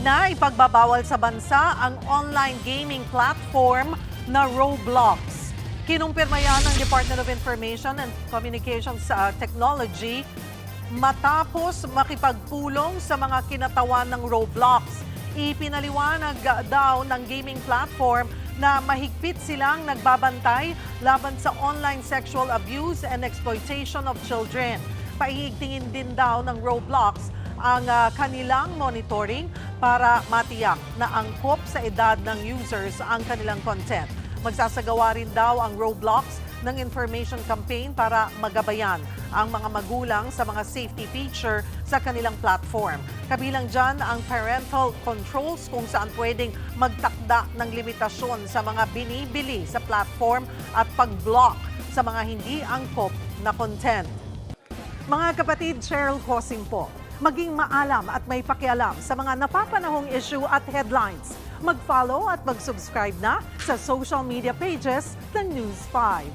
na ipagbabawal sa bansa ang online gaming platform na Roblox. Kinumpirma yan ng Department of Information and Communications Technology matapos makipagpulong sa mga kinatawan ng Roblox. Ipinaliwanag daw ng gaming platform na mahigpit silang nagbabantay laban sa online sexual abuse and exploitation of children. Paiigtingin din daw ng Roblox ang kanilang monitoring para matiyak na angkop sa edad ng users ang kanilang content. Magsasagawa rin daw ang Roblox ng information campaign para magabayan ang mga magulang sa mga safety feature sa kanilang platform. Kabilang dyan ang parental controls kung saan pwedeng magtakda ng limitasyon sa mga binibili sa platform at pag-block sa mga hindi angkop na content. Mga kapatid, Cheryl Cosing po. Maging maalam at may pakialam sa mga napapanahong issue at headlines. Mag-follow at mag-subscribe na sa social media pages ng News 5.